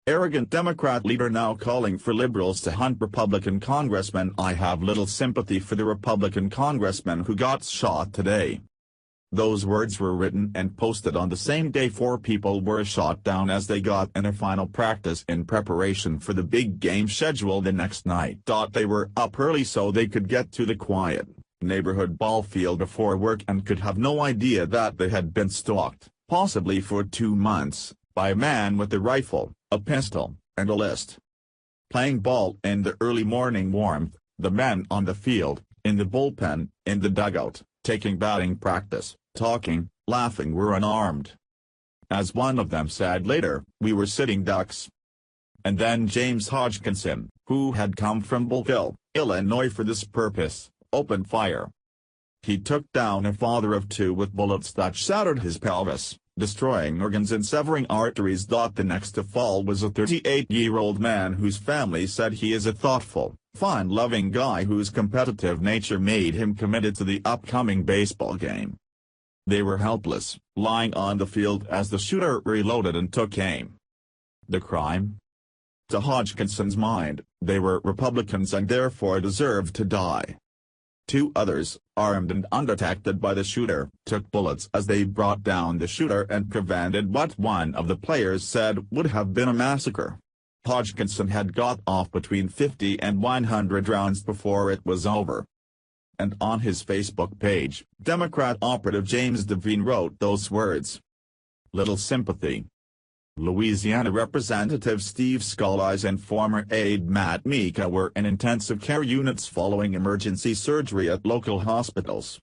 Arrogant Democrat leader now calling for liberals to hunt Republican congressman. I have little sympathy for the Republican congressman who got shot today. Those words were written and posted on the same day 4 people were shot down as they got in a final practice in preparation for the big game scheduled the next night. They were up early so they could get to the quiet neighborhood ball field before work and could have no idea that they had been stalked, possibly for 2 months, by a man with a rifle, a pistol, and a list. Playing ball in the early morning warmth, the men on the field, in the bullpen, in the dugout, taking batting practice, talking, laughing were unarmed. As one of them said later, we were sitting ducks. And then James Hodgkinson, who had come from Belleville, Illinois for this purpose, opened fire. He took down a father of 2 with bullets that shattered his pelvis, destroying organs and severing arteries. The next to fall was a 38-year-old man whose family said he is a thoughtful, fun-loving guy whose competitive nature made him committed to the upcoming baseball game. They were helpless, lying on the field as the shooter reloaded and took aim. The crime? To Hodgkinson's mind, they were Republicans and therefore deserved to die. 2 others, armed and undetected by the shooter, took bullets as they brought down the shooter and prevented what one of the players said would have been a massacre. Hodgkinson had got off between 50 and 100 rounds before it was over. And on his Facebook page, Democrat operative James Devine wrote those words. Little sympathy. Louisiana Representative Steve Scalise and former aide Matt Mika were in intensive care units following emergency surgery at local hospitals.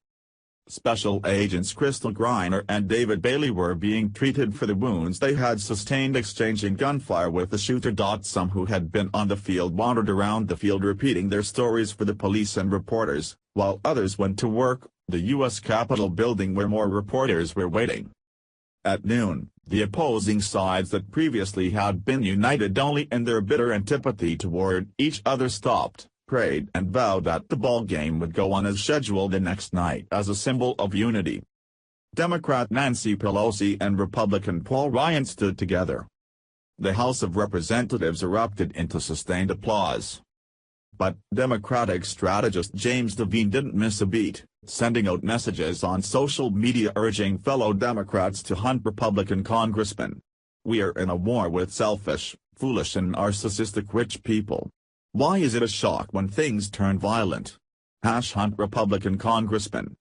Special agents Crystal Griner and David Bailey were being treated for the wounds they had sustained exchanging gunfire with the shooter. Some who had been on the field wandered around the field repeating their stories for the police and reporters, while others went to work, the U.S. Capitol building where more reporters were waiting. At noon, the opposing sides that previously had been united only in their bitter antipathy toward each other stopped, prayed and vowed that the ball game would go on as scheduled the next night as a symbol of unity. Democrat Nancy Pelosi and Republican Paul Ryan stood together. The House of Representatives erupted into sustained applause. But Democratic strategist James Devine didn't miss a beat, sending out messages on social media urging fellow Democrats to hunt Republican congressmen. We are in a war with selfish, foolish and narcissistic rich people. Why is it a shock when things turn violent? Hunt Republican congressman.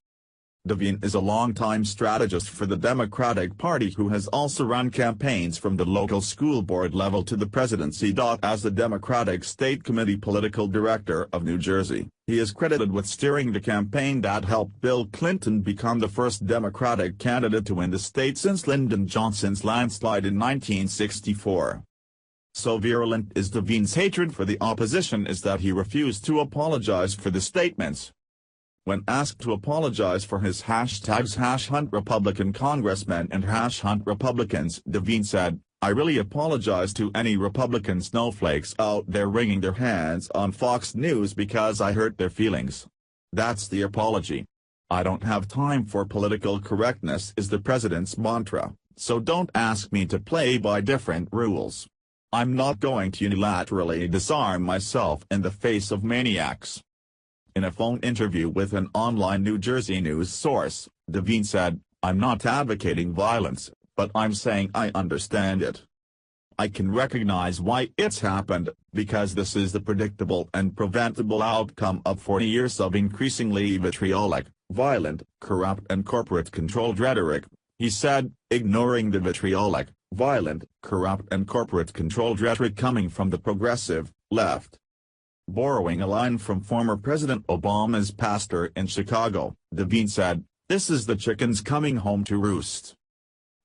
Devine is a longtime strategist for the Democratic Party who has also run campaigns from the local school board level to the presidency. As the Democratic State Committee political director of New Jersey, he is credited with steering the campaign that helped Bill Clinton become the first Democratic candidate to win the state since Lyndon Johnson's landslide in 1964. So virulent is Devine's hatred for the opposition is that he refused to apologize for the statements. When asked to apologize for his hashtags #Hunt Republican Congressman and #Hunt Republicans, Devine said, I really apologize to any Republican snowflakes out there wringing their hands on Fox News because I hurt their feelings. That's the apology. I don't have time for political correctness is the president's mantra, so don't ask me to play by different rules. I'm not going to unilaterally disarm myself in the face of maniacs. In a phone interview with an online New Jersey news source, Devine said, I'm not advocating violence, but I'm saying I understand it. I can recognize why it's happened, because this is the predictable and preventable outcome of 40 years of increasingly vitriolic, violent, corrupt and corporate-controlled rhetoric, he said, ignoring the vitriolic, violent, corrupt and corporate-controlled rhetoric coming from the progressive left. Borrowing a line from former President Obama's pastor in Chicago, Devine said, this is the chickens coming home to roost.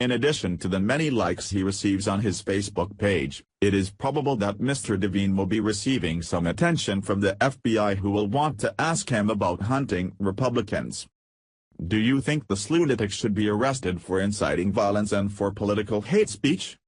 In addition to the many likes he receives on his Facebook page, it is probable that Mr. Devine will be receiving some attention from the FBI who will want to ask him about hunting Republicans. Do you think this lunatic should be arrested for inciting violence and for political hate speech?